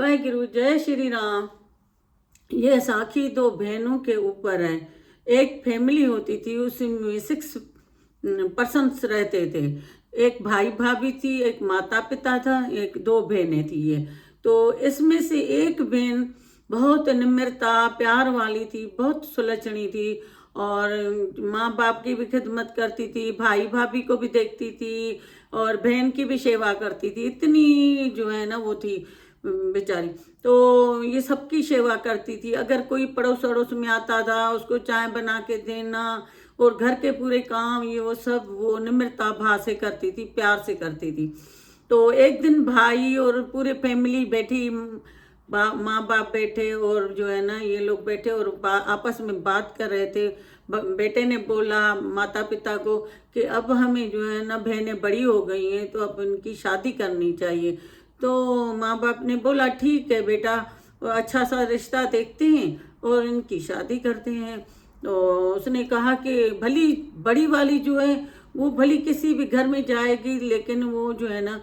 वाहिगुरु जय श्री राम। ये साखी दो बहनों के ऊपर है। एक फैमिली होती थी, उसमें 6 पर्सन्स रहते थे। एक भाई भाभी थी, एक माता पिता था, एक दो बहनें थी। ये तो इसमें से एक बहन बहुत निम्रता प्यार वाली थी, बहुत सुलझनी थी और माँ बाप की भी खिदमत करती थी, भाई भाभी को भी देखती थी और बहन की भी सेवा करती थी। इतनी जो है ना वो थी बेचारी। तो ये सबकी सेवा करती थी। अगर कोई पड़ोस अड़ोस में आता था उसको चाय बना के देना और घर के पूरे काम ये वो सब वो निम्रता भाव से करती थी, प्यार से करती थी। तो एक दिन भाई और पूरे फैमिली बैठी, माँ बाप बैठे और जो है ना ये लोग बैठे और आपस में बात कर रहे थे। बेटे ने बोला माता पिता को कि अब हमें जो है ना बहनें बड़ी हो गई हैं तो अब इनकी शादी करनी चाहिए। तो माँ बाप ने बोला ठीक है बेटा, अच्छा सा रिश्ता देखते हैं और इनकी शादी करते हैं। तो उसने कहा कि भली बड़ी वाली जो है वो भली किसी भी घर में जाएगी लेकिन वो जो है ना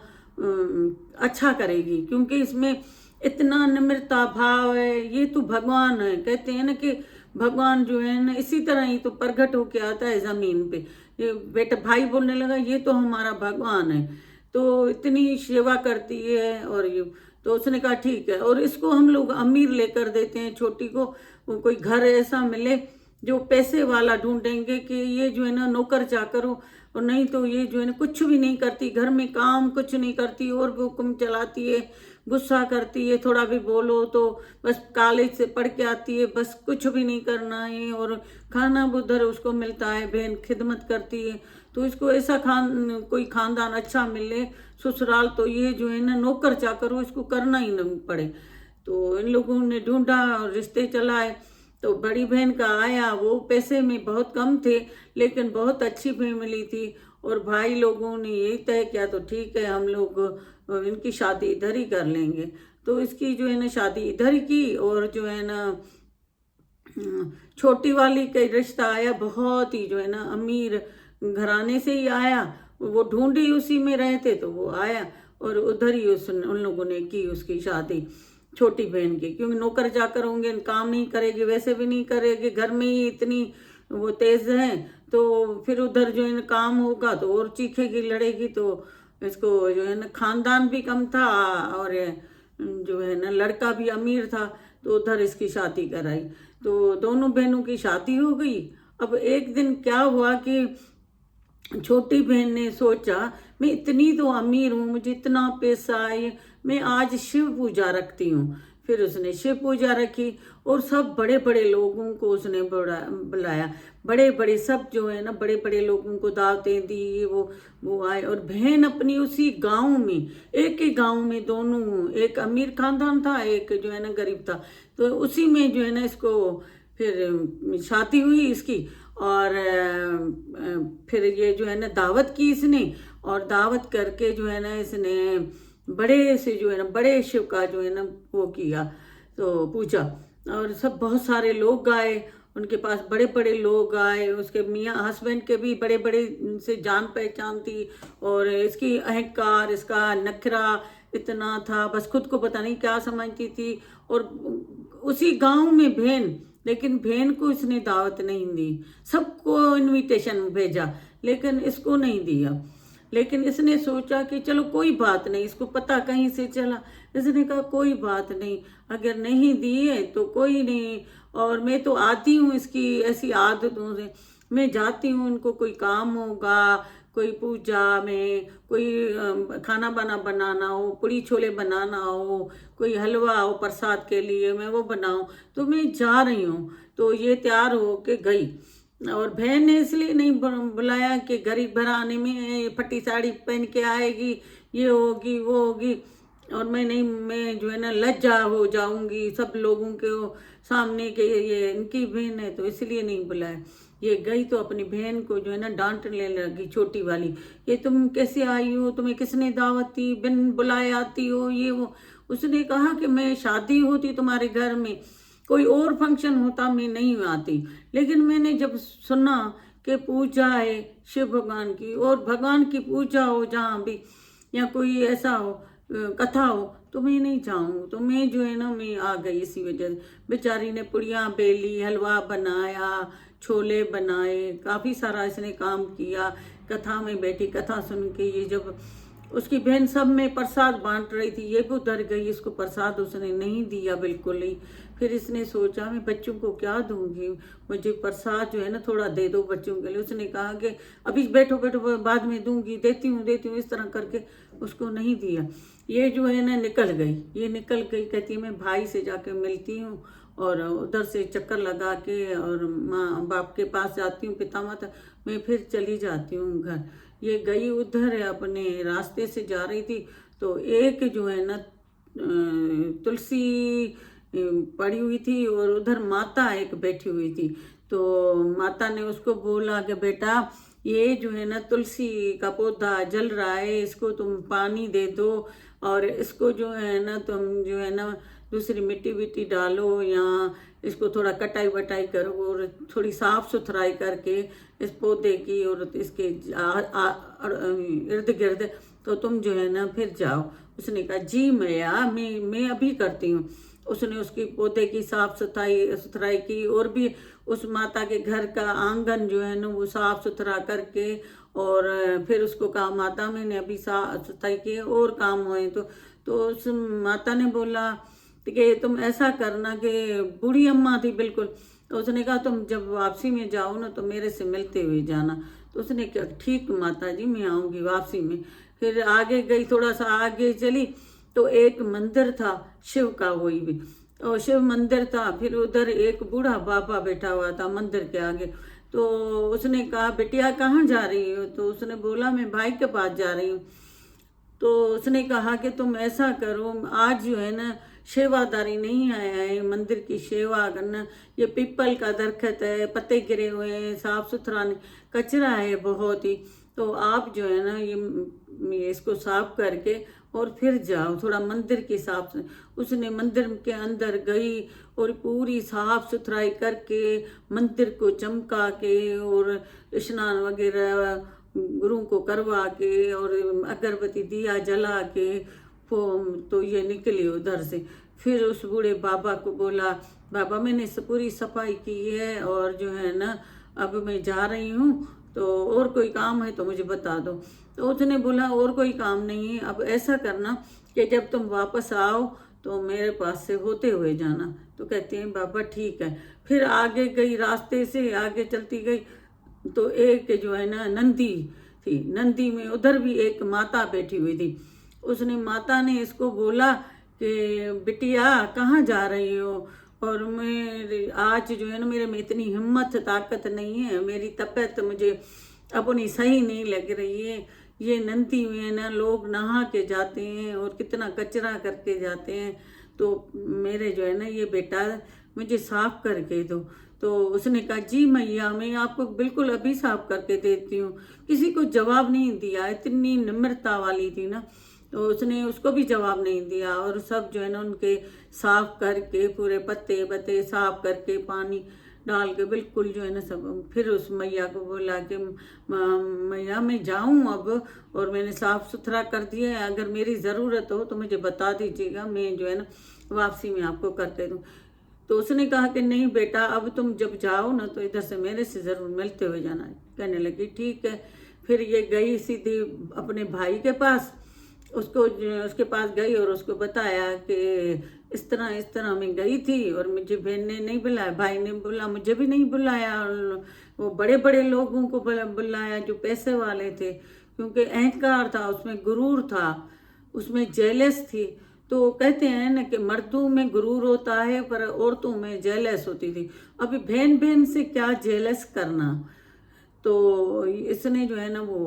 अच्छा करेगी, क्योंकि इसमें इतना निम्रता भाव है। ये तो भगवान है, कहते हैं ना कि भगवान जो है ना इसी तरह ही तो प्रकट होके आता है जमीन पे। ये बेटा भाई बोलने लगा ये तो हमारा भगवान है, तो इतनी सेवा करती है। और ये तो उसने कहा ठीक है, और इसको हम लोग अमीर लेकर देते हैं छोटी को। कोई घर ऐसा मिले जो पैसे वाला ढूंढेंगे कि ये जो है ना नौकर चाकर हो, और नहीं तो ये जो है ना कुछ भी नहीं करती, घर में काम कुछ नहीं करती और भी हुक्म चलाती है, गुस्सा करती है। थोड़ा भी बोलो तो बस कॉलेज से पढ़ के आती है, बस कुछ भी नहीं करना है और खाना उधर उसको मिलता है, बहन खिदमत करती है। तो इसको ऐसा कोई खानदान अच्छा मिले ससुराल, तो ये जो है ना नौकर चाकर हो इसको करना ही नहीं पड़े। तो इन लोगों ने ढूंढा और रिश्ते चलाए। तो बड़ी बहन का आया, वो पैसे में बहुत कम थे लेकिन बहुत अच्छी फैमिली थी। और भाई लोगों ने यही तय किया तो ठीक है हम लोग इनकी शादी इधर ही कर लेंगे। तो इसकी जो है ना शादी इधर ही की। और जो है ना छोटी वाली का रिश्ता आया, बहुत ही जो है ना अमीर घराने से ही आया। वो ढूंढी उसी में रहे थे तो वो आया और उधर ही उन लोगों ने की उसकी शादी छोटी बहन की। क्योंकि नौकर चाकर होंगे, काम नहीं करेगी, वैसे भी नहीं करेगी, घर में ही इतनी वो तेज है, तो फिर उधर जो है ना काम होगा तो और चीखेगी लड़ेगी। तो इसको जो है ना खानदान भी कम था और जो है ना लड़का भी अमीर था, तो उधर इसकी शादी कराई। तो दोनों बहनों की शादी हो गई। अब एक दिन क्या हुआ कि छोटी बहन ने सोचा मैं इतनी तो अमीर हूँ, मुझे इतना पैसा है, मैं आज शिव पूजा रखती हूँ। फिर उसने शिव पूजा रखी और सब बड़े बड़े लोगों को उसने बुलाया। बड़े बड़े सब जो है ना बड़े बड़े लोगों को दावतें दी, वो आए। और बहन अपनी उसी गांव में, एक ही गांव में दोनों, एक अमीर खानदान था एक जो है ना गरीब था, तो उसी में जो है ना इसको फिर शादी हुई इसकी। और फिर ये जो है ना दावत की इसने, और दावत करके जो है ना इसने बड़े से जो है ना बड़े शिव का जो है ना वो किया, तो पूजा। और सब बहुत सारे लोग आए, उनके पास बड़े बड़े लोग आए, उसके मियाँ हस्बैंड के भी बड़े बड़े से जान पहचान थी। और इसकी अहंकार, इसका नखरा इतना था, बस खुद को पता नहीं क्या समझती थी। और उसी गांव में बहन, लेकिन बहन को इसने दावत नहीं दी। सबको इनविटेशन भेजा लेकिन इसको नहीं दिया। लेकिन इसने सोचा कि चलो कोई बात नहीं, इसको पता कहीं से चला। इसने कहा कोई बात नहीं, अगर नहीं दिए तो कोई नहीं, और मैं तो आती हूँ इसकी ऐसी आदतों से, मैं जाती हूँ, उनको कोई काम होगा, कोई पूजा में कोई खाना बनाना हो, पूड़ी छोले बनाना हो, कोई हलवा हो प्रसाद के लिए मैं वो बनाऊं, तो मैं जा रही हूँ। तो ये तैयार हो के गई। और बहन ने इसलिए नहीं बुलाया कि गरीब घराने में फटी साड़ी पहन के आएगी, ये होगी वो होगी, और मैं नहीं, मैं जो है ना लज्जा हो जाऊंगी सब लोगों के सामने के ये इनकी बहन है, तो इसलिए नहीं बुलाया। ये गई तो अपनी बहन को जो है ना डांटने लगी, छोटी वाली, ये तुम कैसे आई हो, तुम्हें किसने दावत दी, बिन बुलाए आती हो, ये वो। उसने कहा कि मैं शादी होती तुम्हारे घर में, कोई और फंक्शन होता मैं नहीं आती, लेकिन मैंने जब सुना कि पूजा है शिव भगवान की, और भगवान की पूजा हो जहाँ भी, या कोई ऐसा हो, कथा हो तो मैं नहीं जाऊँ। तो मैं जो है ना मैं आ गई इसी वजह से। बेचारी ने पुड़ियाँ बेली, हलवा बनाया, छोले बनाए, काफ़ी सारा इसने काम किया। कथा में बैठी, कथा सुन के ये जब उसकी बहन सब में प्रसाद बांट रही थी, ये भी उधर गई, इसको प्रसाद उसने नहीं दिया बिल्कुल ही। फिर इसने सोचा मैं बच्चों को क्या दूंगी, मुझे प्रसाद जो है ना थोड़ा दे दो बच्चों के लिए। उसने कहा कि अभी बैठो बैठो, बाद में दूंगी, देती हूँ, इस तरह करके उसको नहीं दिया। ये जो है ना निकल गई, ये निकल गई, कहती है मैं भाई से जाके मिलती हूँ और उधर से चक्कर लगा के और माँ बाप के पास जाती हूँ, पिता माता, मैं फिर चली जाती हूँ घर। ये गई उधर अपने रास्ते से जा रही थी तो एक जो है ना तुलसी पड़ी हुई थी और उधर माता एक बैठी हुई थी। तो माता ने उसको बोला कि बेटा ये जो है ना तुलसी का पौधा जल रहा है, इसको तुम पानी दे दो और इसको जो है ना तुम जो है ना दूसरी मिट्टी विट्टी डालो या इसको थोड़ा कटाई वटाई करो और थोड़ी साफ सुथराई करके इस पौधे की और इसके इर्द गिर्द, तो तुम जो है ना फिर जाओ। उसने कहा जी मैया, मैं अभी करती हूँ। उसने उसकी पौधे की साफ सुथराई की और भी उस माता के घर का आंगन जो है ना वो साफ सुथरा करके और फिर उसको कहा माता मैंने अभी साफ सफाई की और काम हुए तो उस माता ने बोला कि तुम ऐसा करना कि बूढ़ी अम्मा थी बिल्कुल, तो उसने कहा तुम जब वापसी में जाओ ना तो मेरे से मिलते हुए जाना। तो उसने कहा ठीक माता जी मैं आऊँगी वापसी में। फिर आगे गई, थोड़ा सा आगे चली तो एक मंदिर था शिव का, वही भी और शिव मंदिर था। फिर उधर एक बूढ़ा बाबा बैठा हुआ था मंदिर के आगे। तो उसने कहा बिटिया कहाँ जा रही हो, तो उसने बोला मैं भाई के पास जा रही हूँ। तो उसने कहा कि तुम ऐसा करो, आज जो है ना सेवादारी नहीं आया है मंदिर की सेवा करना, ये पीपल का दरख्त है, पत्ते गिरे हुए हैं, साफ सुथरा नहीं, कचरा है बहुत ही, तो आप जो है ना ये इसको साफ करके और फिर जाओ थोड़ा मंदिर की साफ। उसने मंदिर के अंदर गई और पूरी साफ सुथराई करके मंदिर को चमका के और स्नान वगैरह गुरु को करवा के और अगरबत्ती दिया जला के तो ये निकली उधर से। फिर उस बूढ़े बाबा को बोला बाबा मैंने पूरी सफाई की है और जो है ना अब मैं जा रही हूँ, तो और कोई काम है तो मुझे बता दो। तो उसने बोला और कोई काम नहीं है, अब ऐसा करना कि जब तुम वापस आओ तो मेरे पास से होते हुए जाना। तो कहते हैं बाबा ठीक है। फिर आगे गई, रास्ते से आगे चलती गई तो एक जो है ना नंदी थी, नंदी में उधर भी एक माता बैठी हुई थी। उसने माता ने इसको बोला कि बिटिया कहाँ जा रही हो, और मैं आज जो है ना मेरे में इतनी हिम्मत ताकत नहीं है, मेरी तबीयत मुझे अपनी सही नहीं लग रही है। ये नंदी में ना लोग नहा के जाते हैं और कितना कचरा करके जाते हैं, तो मेरे जो है ना ये बेटा मुझे साफ करके दो। तो उसने कहा जी मैया मैं आपको बिल्कुल अभी साफ करके देती हूँ। किसी को जवाब नहीं दिया, इतनी निम्रता वाली थी ना, तो उसने उसको भी जवाब नहीं दिया और सब जो है ना उनके साफ करके पूरे पत्ते पत्ते साफ करके पानी डाल के बिल्कुल जो है ना सब। फिर उस मैया को बोला कि मैया मैं जाऊं अब, और मैंने साफ सुथरा कर दिया है, अगर मेरी ज़रूरत हो तो मुझे बता दीजिएगा, मैं जो है ना वापसी में आपको करते दूँ। तो उसने कहा कि नहीं बेटा अब तुम जब जाओ ना तो इधर से मेरे से ज़रूर मिलते हुए जाना। कहने लगी ठीक है। फिर ये गई सीधी अपने भाई के पास, उसको उसके पास गई और उसको बताया कि इस तरह मैं गई थी और मुझे बहन ने नहीं बुलाया, भाई ने बोला मुझे भी नहीं बुलाया, और वो बड़े बड़े लोगों को बुलाया जो पैसे वाले थे, क्योंकि अहंकार था उसमें, गुरूर था उसमें, जेलस थी। तो कहते हैं ना कि मर्दों में गुरूर होता है पर औरतों में जेलस होती थी। अभी बहन बहन से क्या जेलस करना। तो इसने जो है ना वो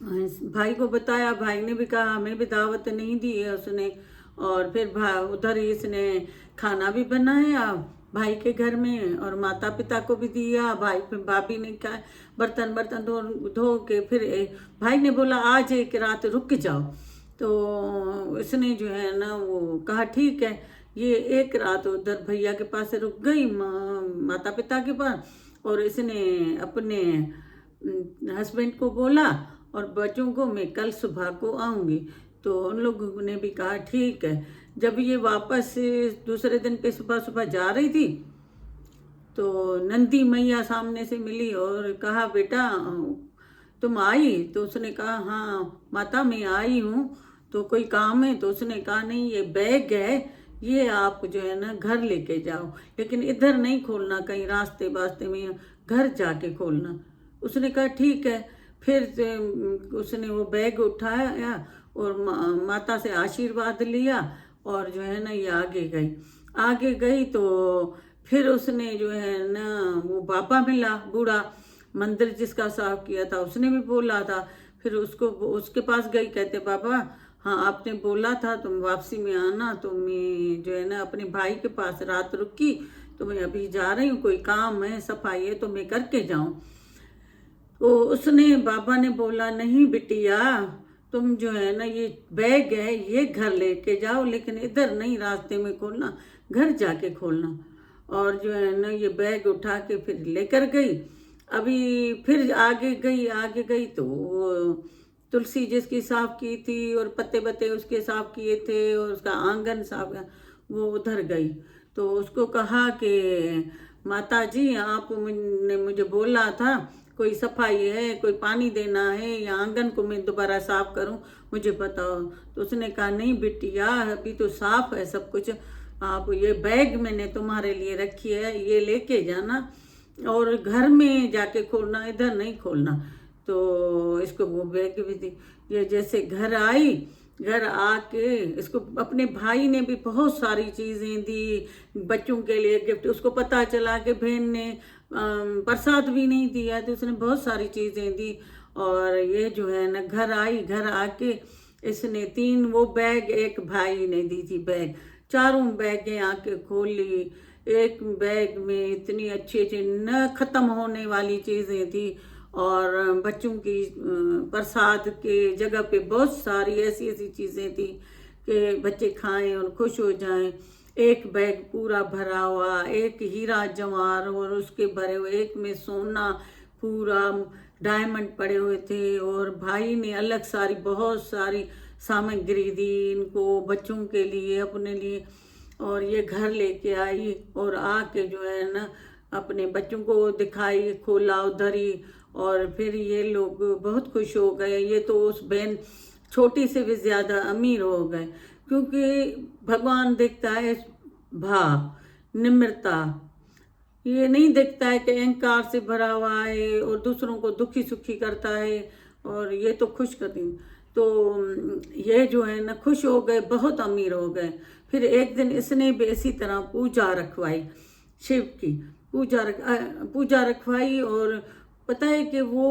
भाई को बताया, भाई ने भी कहा हमें भी दावत नहीं दी है उसने। और फिर उधर ही इसने खाना भी बनाया भाई के घर में और माता पिता को भी दिया। भाभी ने क्या बर्तन बर्तन धो के फिर भाई ने बोला आज एक रात रुक जाओ। तो इसने जो है ना वो कहा ठीक है। ये एक रात उधर भैया के पास रुक गई, माता पिता के पास, और इसने अपने हस्बैंड को बोला और बच्चों को मैं कल सुबह को आऊँगी। तो उन लोगों ने भी कहा ठीक है। जब ये वापस दूसरे दिन पे सुबह सुबह जा रही थी, तो नंदी मैया सामने से मिली और कहा बेटा तुम आई? तो उसने कहा हाँ माता मैं आई हूँ, तो कोई काम है? तो उसने कहा नहीं, ये बैग है, ये आप जो है ना घर लेके जाओ, लेकिन इधर नहीं खोलना, कहीं रास्ते वास्ते में घर जाके खोलना। उसने कहा ठीक है। फिर उसने वो बैग उठाया और माता से आशीर्वाद लिया और जो है ना ये आगे गई तो फिर उसने जो है ना वो बाबा मिला, बूढ़ा, मंदिर जिसका साफ किया था, उसने भी बोला था। फिर उसके पास गई, कहते बाबा हाँ आपने बोला था तुम वापसी में आना, तो मैं जो है ना अपने भाई के पास रात रुकी, तो मैं अभी जा रही हूँ, कोई काम है सफाई है तो मैं करके जाऊँ। तो उसने बाबा ने बोला नहीं बिटिया, तुम जो है ना ये बैग है ये घर लेके जाओ, लेकिन इधर नहीं रास्ते में खोलना, घर जाके खोलना। और जो है ना ये बैग उठा के फिर लेकर गई। अभी फिर आगे गई तो वो तुलसी जिसकी साफ की थी और पत्ते बत्ते उसके साफ किए थे और उसका आंगन साफ, वो उधर गई। तो उसको कहा कि माता जी आपने मुझे बोला था कोई सफाई है, कोई पानी देना है या आंगन को मैं दोबारा साफ करूं, मुझे बताओ। तो उसने कहा नहीं बिटिया अभी तो साफ है सब कुछ, आप ये बैग मैंने तुम्हारे लिए रखी है, ये लेके जाना और घर में जाके खोलना, इधर नहीं खोलना। तो इसको वो बैग भी दी। ये जैसे घर आई, घर आके इसको अपने भाई ने भी बहुत सारी चीज़ें दी, बच्चों के लिए गिफ्ट। उसको पता चला कि बहन ने प्रसाद भी नहीं दिया, तो उसने बहुत सारी चीज़ें दी। और ये जो है ना घर आई, घर आके इसने 3 वो बैग, एक भाई ने दी थी बैग, चारों बैगें आके खोली। एक बैग में इतनी अच्छी अच्छी न ख़त्म होने वाली चीज़ें थी और बच्चों की प्रसाद के जगह पे बहुत सारी ऐसी ऐसी चीज़ें थी कि बच्चे खाएं और खुश हो जाएं। एक बैग पूरा भरा हुआ, एक हीरा जवाहर और उसके भरे हुए, एक में सोना पूरा डायमंड पड़े हुए थे। और भाई ने अलग सारी बहुत सारी सामग्री दी इनको, बच्चों के लिए, अपने लिए। और ये घर लेके आई और आके जो है ना अपने बच्चों को दिखाई, खोला उधर ही। और फिर ये लोग बहुत खुश हो गए। ये तो उस बहन छोटी से भी ज्यादा अमीर हो गए, क्योंकि भगवान देखता है भाव, निम्रता। ये नहीं देखता है कि अहंकार से भरा हुआ है और दूसरों को दुखी सुखी करता है। और ये तो खुश करती, तो ये जो है ना खुश हो गए, बहुत अमीर हो गए। फिर एक दिन इसने भी इसी तरह पूजा रखवाई, शिव की पूजा रखवाई। और पता है कि वो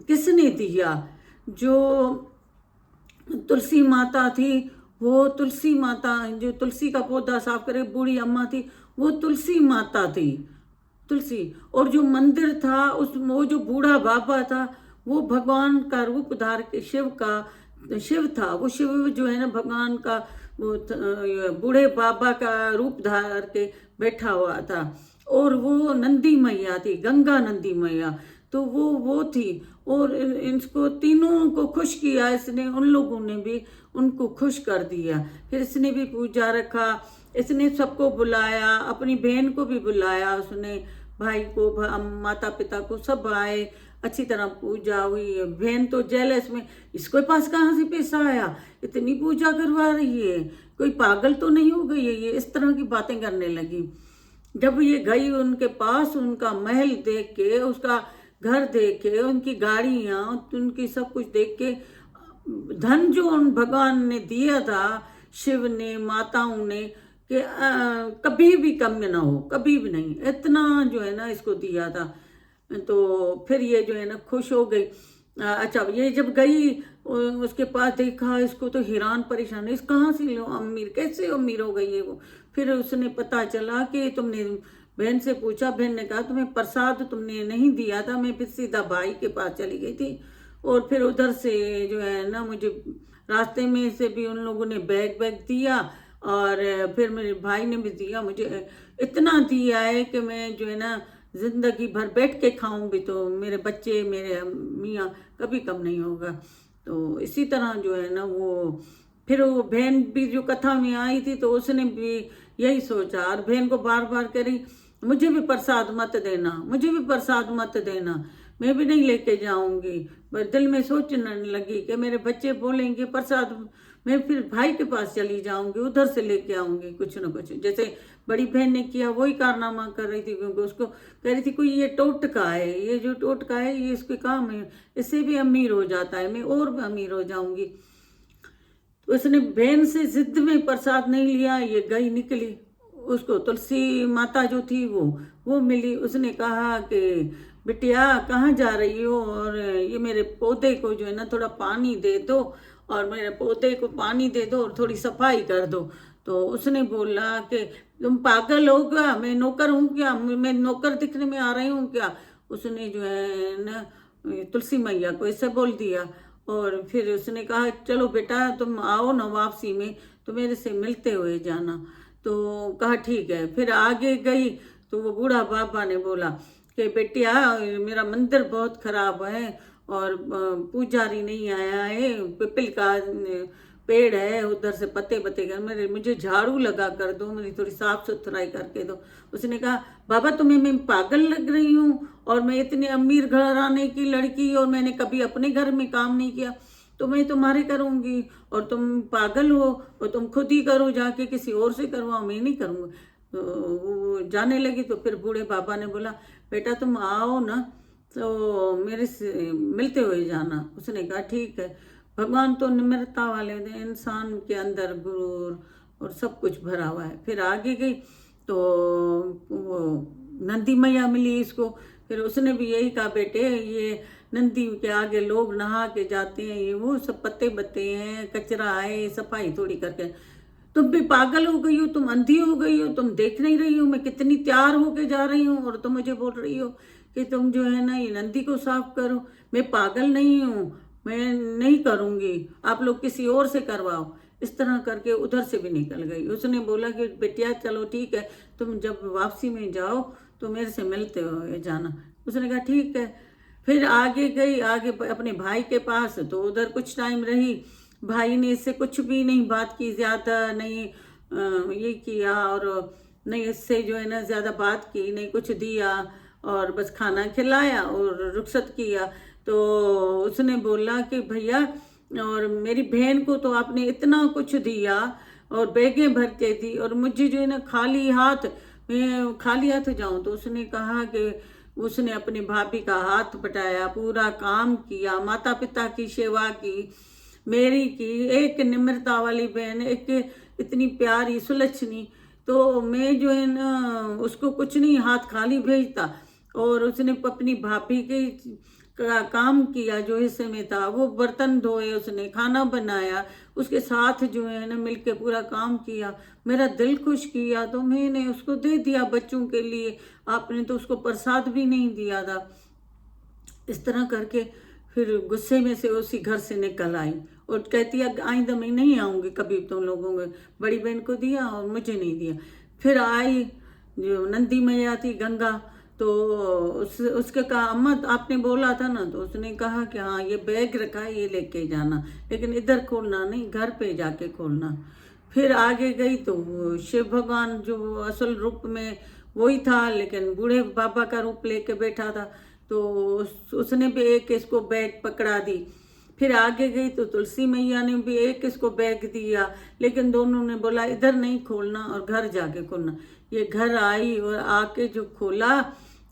किसने दिया? जो तुलसी माता थी, वो तुलसी माता जो तुलसी का पौधा साफ करे बूढ़ी अम्मा थी, वो तुलसी माता थी, तुलसी। और जो मंदिर था उस वो जो बूढ़ा बाबा था वो भगवान का रूप धार के शिव था। वो शिव जो है ना भगवान का वो बूढ़े बाबा का रूप धार के बैठा हुआ था। और वो नंदी मैया थी, गंगा नंदी मैया, तो वो थी। और इसको तीनों को खुश किया इसने, उन लोगों ने भी उनको खुश कर दिया। फिर इसने भी पूजा रखा, इसने सबको बुलाया, अपनी बहन को भी बुलाया उसने, भाई को, माता पिता को, सब आए, अच्छी तरह पूजा हुई। बहन तो जेलस में, इसके पास कहाँ से पैसा आया, इतनी पूजा करवा रही है, कोई पागल तो नहीं हो गई है ये, इस तरह की बातें करने लगी। जब ये गई उनके पास, उनका महल देख के, उसका घर देख के, उनकी गाड़ियाँ, उनकी सब कुछ देख के, धन जो उन भगवान ने दिया था, शिव ने, माताओं ने, कि कभी भी कम ना हो, कभी भी नहीं, इतना जो है ना इसको दिया था। तो फिर ये जो है ना खुश हो गई। अच्छा, ये जब गई उसके पास देखा, इसको तो हैरान परेशान, इस कहाँ से अमीर, कैसे अमीर हो गई है वो। फिर उसने पता चला कि तुमने बहन से पूछा, बहन ने कहा तुम्हें प्रसाद तुमने नहीं दिया था, मैं फिर सीधा भाई के पास चली गई थी। और फिर उधर से जो है ना मुझे रास्ते में से भी उन लोगों ने बैग दिया और फिर मेरे भाई ने भी दिया, मुझे इतना दिया है कि मैं जो है ना जिंदगी भर बैठ के खाऊं भी तो मेरे बच्चे, मेरे मियाँ कभी कम नहीं होगा। तो इसी तरह जो है ना वो, फिर वो बहन भी जो कथा में आई थी तो उसने भी यही सोचा, और बहन को बार बार कह रही मुझे भी प्रसाद मत देना, मुझे भी प्रसाद मत देना, मैं भी नहीं लेके जाऊंगी। पर दिल में सोचने लगी कि मेरे बच्चे बोलेंगे प्रसाद, मैं फिर भाई के पास चली जाऊंगी, उधर से लेके आऊंगी कुछ ना कुछ। जैसे बड़ी बहन ने किया वही कारनामा कर रही थी, क्योंकि उसको कह रही थी कोई ये टोटका है, ये जो टोटका है ये इसके काम है, इससे भी अमीर हो जाता है, मैं और भी अमीर हो जाऊंगी। तो उसने बहन से जिद में प्रसाद नहीं लिया, ये गई निकली। उसको तुलसी माता जो थी वो मिली। उसने कहा कि बिटिया कहाँ जा रही हो, और ये मेरे पौधे को जो है ना थोड़ा पानी दे दो, और मेरे पौधे को पानी दे दो और थोड़ी सफाई कर दो। तो उसने बोला कि तुम पागल हो क्या, मैं नौकर हूँ क्या, मैं नौकर दिखने में आ रही हूँ क्या। उसने जो है ना तुलसी मैया को ऐसे बोल दिया। और फिर उसने कहा चलो बेटा तुम आओ ना वापसी में तो मेरे से मिलते हुए जाना। तो कहा ठीक है। फिर आगे गई तो वो बूढ़ा बाबा ने बोला कि बेटिया मेरा मंदिर बहुत खराब है और पुजारी नहीं आया है, पिपल का पेड़ है, उधर से पत्ते पत्ते कर, मेरे मुझे झाड़ू लगा कर दो, मेरी थोड़ी साफ सुथराई करके दो। उसने कहा बाबा तुम्हें मैं पागल लग रही हूँ, और मैं इतने अमीर घराने की लड़की और मैंने कभी अपने घर में काम नहीं किया, तो मैं तुम्हारे करूँगी, और तुम पागल हो और तुम खुद ही करो, जाके किसी और से करवाओ, मैं नहीं करूँगी। तो वो जाने लगी। तो फिर बूढ़े बाबा ने बोला बेटा तुम आओ ना तो मेरे से मिलते हुए जाना। उसने कहा ठीक है। भगवान तो निम्रता वाले हैं, इंसान के अंदर गुरूर और सब कुछ भरा हुआ है। फिर आगे गई तो वो नंदी मैया मिली इसको। फिर उसने भी यही कहा बेटे ये नंदी के आगे लोग नहा के जाते हैं, ये वो सब पत्ते बत्ते हैं, कचरा है, सफाई थोड़ी करके। तुम भी पागल हो गई हो, तुम अंधी हो गई हो, तुम देख नहीं रही हो मैं कितनी तैयार होके जा रही हूँ, और तुम मुझे बोल रही हो कि तुम जो है ना ये नंदी को साफ करो। मैं पागल नहीं हूँ, मैं नहीं करूँगी, आप लोग किसी और से करवाओ। इस तरह करके उधर से भी निकल गई। उसने बोला कि बेटिया चलो ठीक है, तुम जब वापसी में जाओ तो मेरे से मिलते हुए जाना। उसने कहा ठीक है। फिर आगे गई, आगे अपने भाई के पास, तो उधर कुछ टाइम रही। भाई ने इससे कुछ भी नहीं बात की, ज़्यादा नहीं ये किया, और नहीं इससे जो है ना ज़्यादा बात की, नहीं कुछ दिया, और बस खाना खिलाया और रुखसत किया। तो उसने बोला कि भैया और मेरी बहन को तो आपने इतना कुछ दिया और बैगें भरते थी, और मुझे जो है ना खाली हाथ, मैं खाली हाथ जाऊं। तो उसने कहा कि उसने अपनी भाभी का हाथ बटाया, पूरा काम किया, माता पिता की सेवा की, मेरी की, एक निम्रता वाली बहन, एक इतनी प्यारी सुलक्षणी। तो मैं जो है ना उसको कुछ नहीं हाथ खाली भेजता, और उसने अपनी भाभी के का काम किया, जो हिस्से में था वो बर्तन धोए, उसने खाना बनाया, उसके साथ जो है ना मिलके पूरा काम किया, मेरा दिल खुश किया। तो मैंने उसको दे दिया बच्चों के लिए, आपने तो उसको प्रसाद भी नहीं दिया था। इस तरह करके फिर गुस्से में से उसी घर से निकल आई, और कहती है आइंदा मैं नहीं आऊँगी कभी तुम लोगों में, बड़ी बहन को दिया और मुझे नहीं दिया। फिर आई जो नंदी मैया थी गंगा, तो उसके कहा अम्मा आपने बोला था ना, तो उसने कहा कि हाँ ये बैग रखा है ये लेके जाना, लेकिन इधर खोलना नहीं, घर पे जाके खोलना। फिर आगे गई तो वो शिव भगवान जो असल रूप में वही था, लेकिन बूढ़े बाबा का रूप लेके बैठा था। तो उसने भी एक इसको बैग पकड़ा दी। फिर आगे गई तो तुलसी मैया ने भी एक इसको बैग दिया, लेकिन दोनों ने बोला इधर नहीं खोलना और घर जाके खोलना। ये घर आई और आके जो खोला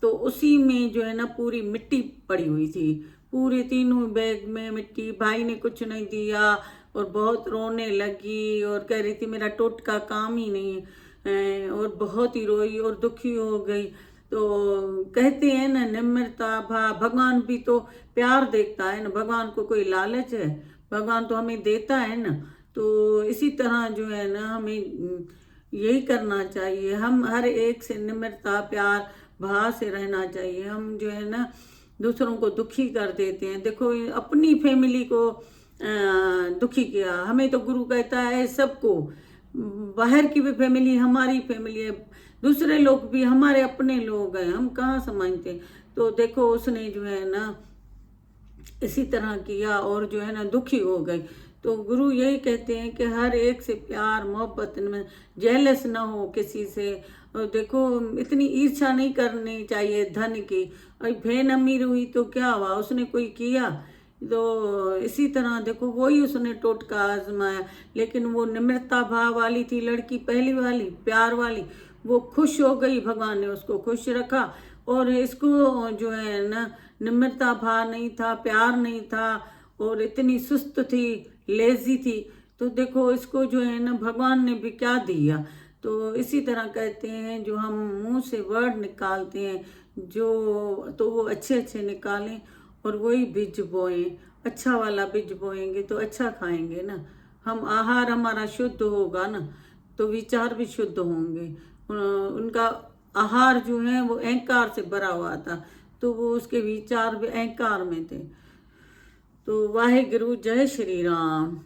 तो उसी में जो है ना पूरी मिट्टी पड़ी हुई थी, पूरे तीनों बैग में मिट्टी। भाई ने कुछ नहीं दिया और बहुत रोने लगी और कह रही थी मेरा टोटका काम ही नहीं है, और बहुत ही रोई और दुखी हो गई। तो कहते हैं ना निम्रता भगवान भी तो प्यार देखता है ना, भगवान को कोई लालच है, भगवान तो हमें देता है ना। तो इसी तरह जो है ना हमें यही करना चाहिए, हम हर एक से निम्रता प्यार भाव से रहना चाहिए। हम जो है ना दूसरों को दुखी कर देते हैं। देखो अपनी फैमिली को दुखी किया, हमें तो गुरु कहता है सबको, बाहर की भी फैमिली हमारी फैमिली है, दूसरे लोग भी हमारे अपने लोग हैं, हम कहाँ समझते। तो देखो उसने जो है ना इसी तरह किया और जो है ना दुखी हो गई। तो गुरु यही कहते हैं कि हर एक से प्यार मोहब्बत में, जेलस ना हो किसी से। और देखो, इतनी ईर्ष्या नहीं करनी चाहिए धन की। और बहन अमीर हुई तो क्या हुआ, उसने कोई किया? तो इसी तरह देखो, वही उसने टोटका आजमाया, लेकिन वो निम्रता भाव वाली थी लड़की, पहली वाली प्यार वाली, वो खुश हो गई, भगवान ने उसको खुश रखा। और इसको जो है ना, निम्रता भाव नहीं था, प्यार नहीं था, और इतनी सुस्त थी, लेजी थी। तो देखो, इसको जो है ना, भगवान ने भी क्या दिया। तो इसी तरह कहते हैं, जो हम मुंह से वर्ड निकालते हैं जो, तो वो अच्छे अच्छे निकालें और वही बीज बोएं। अच्छा वाला बीज बोएंगे तो अच्छा खाएंगे ना। हम आहार हमारा शुद्ध होगा ना, तो विचार भी शुद्ध होंगे। उनका आहार जो है वो अहंकार से भरा हुआ था, तो वो उसके विचार भी अहंकार में थे। तो वाहे गुरु, जय श्री राम।